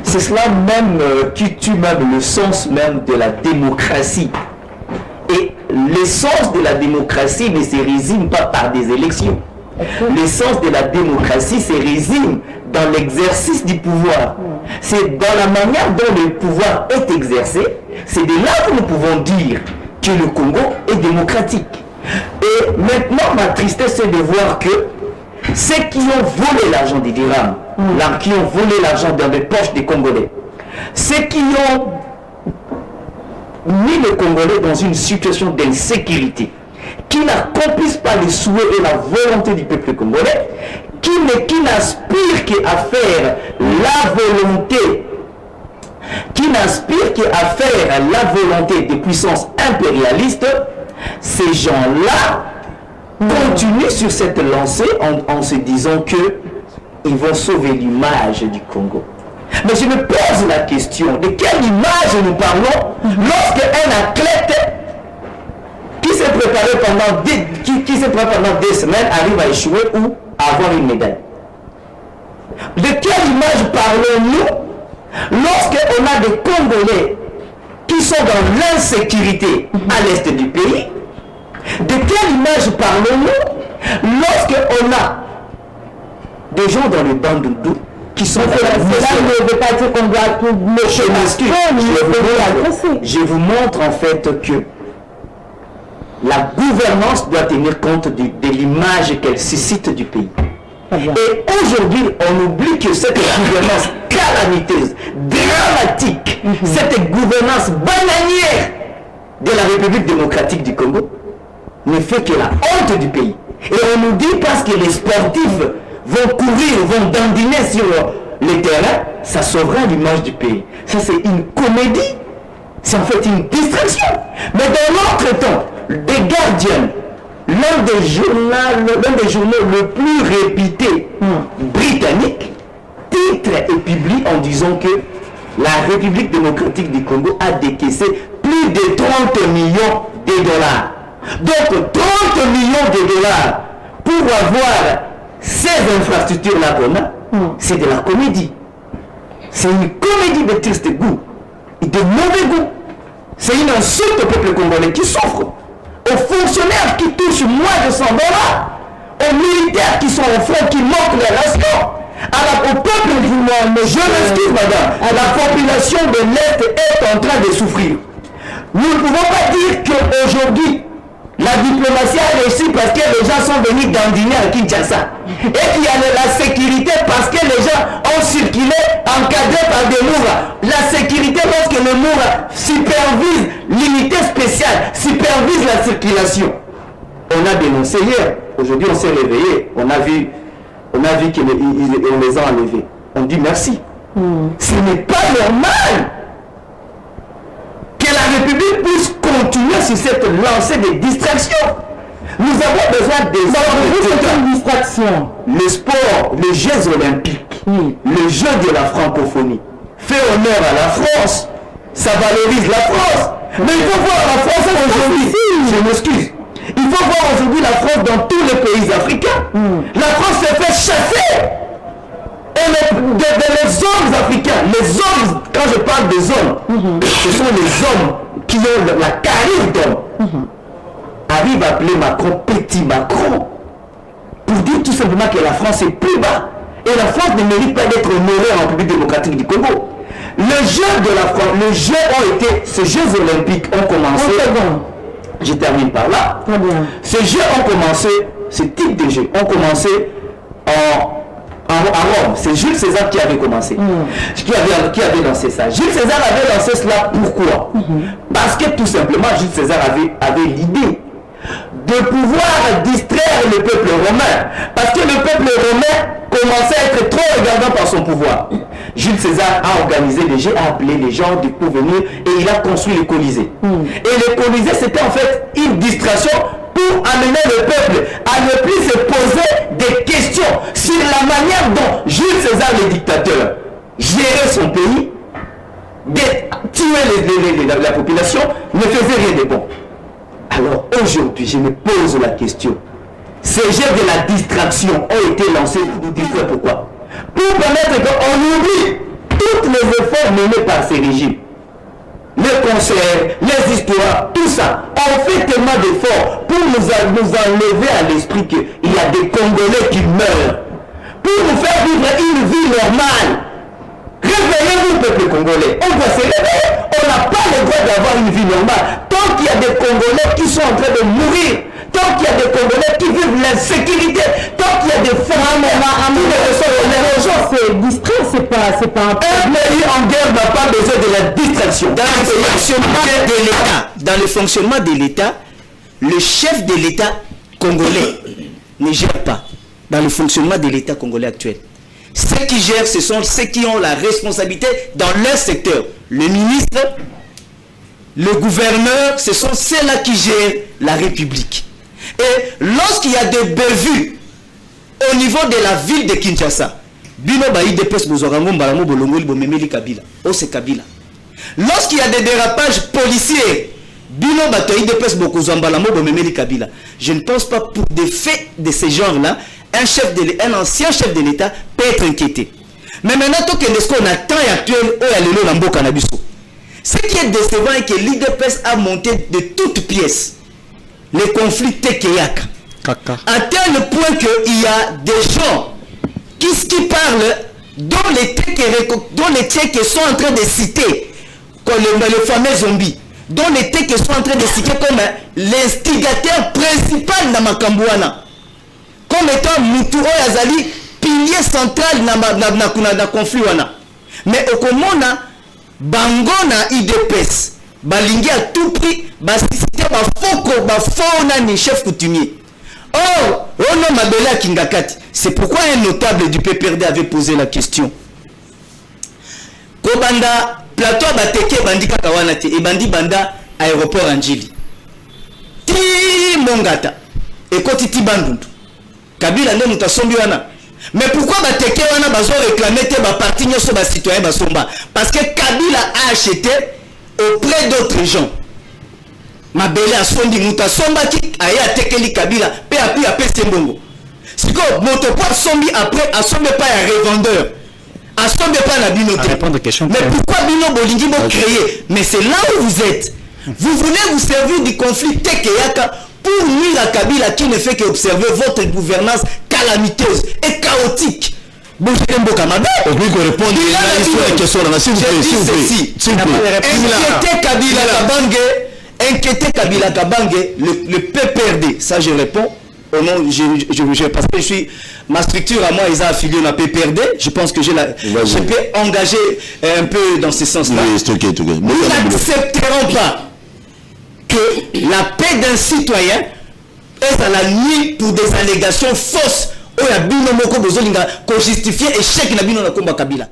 C'est cela même qui tue même le sens même de la démocratie. Et l'essence de la démocratie ne se résume pas par des élections. L'essence de la démocratie se résume dans l'exercice du pouvoir. C'est dans la manière dont le pouvoir est exercé, c'est de là que nous pouvons dire que le Congo est démocratique. Et maintenant, ma tristesse, c'est de voir que ceux qui ont volé l'argent des dirhams, qui ont volé l'argent dans les poches des Congolais, ceux qui ont mis les Congolais dans une situation d'insécurité, qui n'accomplissent pas les souhaits et la volonté du peuple congolais, qui n'aspirent qu'à faire la volonté, des puissances impérialistes, ces gens-là continuent sur cette lancée en se disant qu'ils vont sauver l'image du Congo. Mais je me pose la question, de quelle image nous parlons lorsque un athlète qui s'est préparé pendant des semaines arrive à échouer ou à avoir une médaille? De quelle image parlons-nous lorsqu'on a des Congolais qui sont dans l'insécurité à l'est du pays? De quelle image parlons-nous lorsqu'on a des gens dans le Bandundu qui sont ne veut pas dire qu'on doit tout je vous montre en fait que la gouvernance doit tenir compte de l'image qu'elle suscite du pays. Et aujourd'hui, on oublie que cette gouvernance calamiteuse, dramatique, cette gouvernance bananière de la République démocratique du Congo ne fait que la honte du pays. Et on nous dit parce que les sportifs vont courir, vont dandiner sur les terrains, ça sauvera l'image du pays. Ça, c'est une comédie. C'est en fait une distraction. Mais dans l'autre temps, des Guardian, l'un des journaux le plus réputé britannique, titre et publie en disant que la République démocratique du Congo a décaissé plus de 30 millions de dollars. Donc 30 millions de dollars pour avoir ces infrastructures-là qu'on a, c'est de la comédie. C'est une comédie de triste goût et de mauvais goût. C'est une insulte au peuple congolais qui souffre, aux fonctionnaires qui touchent moins de 100 $, aux militaires qui sont au front, qui manquent les rations, au peuple du monde. Je m'excuse madame, la population de l'Est est en train de souffrir. Nous ne pouvons pas dire qu'aujourd'hui, la diplomatie a réussi parce que les gens sont venus dandiner à Kinshasa. Et qu'il y a la sécurité parce que les gens ont circulé encadrés par des mouvements. La sécurité lorsque le mouvement supervise, l'unité spéciale supervise la circulation. On a dénoncé hier. Aujourd'hui on s'est réveillé. On a vu qu'ils les ont enlevés. On dit merci. Ce n'est pas normal que la République puisse continuer sur cette lancée de distractions. Nous avons besoin des une distraction. Le sport, les Jeux olympiques, le jeu de la francophonie, fait honneur à la France, ça valorise la France. Mais il faut voir la France aujourd'hui, je m'excuse, il faut voir aujourd'hui la France dans tous les pays africains. La France se fait chasser. Et les hommes africains, les hommes, quand je parle des hommes, ce sont les hommes qui ont la carrière d'homme, arrivent à appeler Macron petit Macron, pour dire tout simplement que la France est plus bas. Et la France ne mérite pas d'être honorée en République démocratique du Congo. Les Jeux de la France, les Jeux ont été, ces Jeux olympiques ont commencé, je termine par là, ces Jeux ont commencé, ce type de Jeux ont commencé à Rome. C'est Jules César qui avait commencé, qui avait lancé ça. Jules César avait lancé cela pourquoi? Parce que tout simplement Jules César avait l'idée de pouvoir distraire le peuple romain, parce que le peuple romain commençait à être trop regardant par son pouvoir. Jules César a organisé les Jeux, a appelé les gens pour venir et il a construit le Colisée. Et le Colisée, c'était en fait une distraction pour amener le peuple à ne plus se poser des questions sur la manière dont Jules César, le dictateur, gérait son pays, tuer la population, ne faisait rien de bon. Alors aujourd'hui, je me pose la question. Ces jeux de la distraction ont été lancés pour nous distraire. Pourquoi? Pour permettre qu'on oublie tout mené par ces régimes. Les concerts, les histoires, tout ça, on fait tellement d'efforts pour nous enlever à l'esprit qu'il y a des Congolais qui meurent, pour nous faire vivre une vie normale. Réveillez-vous, peuple congolais. On doit se réveiller. On n'a pas le droit d'avoir une vie normale. Tant qu'il y a des Congolais qui sont en train de mourir, tant qu'il y a des Congolais qui vivent l'insécurité, tant qu'il y a des femmes Les gens se distraient, c'est pas un un pays en guerre n'a pas besoin de la distraction. Dans le fonctionnement de l'État, le chef de l'État congolais ne gère pas. Dans le fonctionnement de l'État congolais actuel, ceux qui gèrent, ce sont ceux qui ont la responsabilité dans leur secteur. Le ministre, le gouverneur, ce sont ceux-là qui gèrent la République. Et lorsqu'il y a des bévues au niveau de la ville de Kinshasa, lorsqu'il y a des dérapages policiers, je ne pense pas pour des faits de ce genre-là, un ancien chef de l'État peut être inquiété. Mais maintenant, on attend actuel, ce qui est décevant est que l'IDPS a monté de toutes pièces les conflits Tekeyaka. À tel point qu'il y a des gens qui parlent dont les Tchèques sont en train de citer comme le fameux zombie, dont les Tchèques sont en train de citer comme l'instigateur principal de Makambouana, comme étant Mouturo Yazali, pilier central dans le conflit. Mais au Komona, Bangona IDPS, Balingi à tout prix, cité Foko, chef coutumier. Or, on a Mabela Kingakati. C'est pourquoi un notable du PPRD avait posé la question. Kobanda, plateau Bateke, Bandi Kakawanate, et Bandi Banda, aéroport Anjili. Ti Mongata, et Kotiti Bandundu. Kabila ne mutasombi wana. Mais pourquoi Bateke wana bazo réclamer te ba parti nyoso ba citoyen ba somba? Parce que Kabila a acheté auprès d'autres gens. Mabele a sondi mutasomba ki aya tekeli Kabila pe api apese mbongo. Siko motopo sombi après a sombi pas un revendeur. A sombi pas la binote. Mais pourquoi bino bolingi bo créer? Mais c'est là où vous êtes. Vous voulez vous servir du conflit Tekeyaka pour nuire à Kabila qui ne fait qu'observer votre gouvernance calamiteuse et chaotique. Inquiéter Kabila Kabange, le PPRD, ça je réponds au nom, parce que ma structure à moi, ils ont affilié à PPRD, je pense que je peux engager un peu dans ce sens-là. Nous n'accepterons pas que la paix d'un citoyen est à la nuit pour des allégations fausses. Oya bino moko bozolinga ko justifier échec na bino na komba Kabila.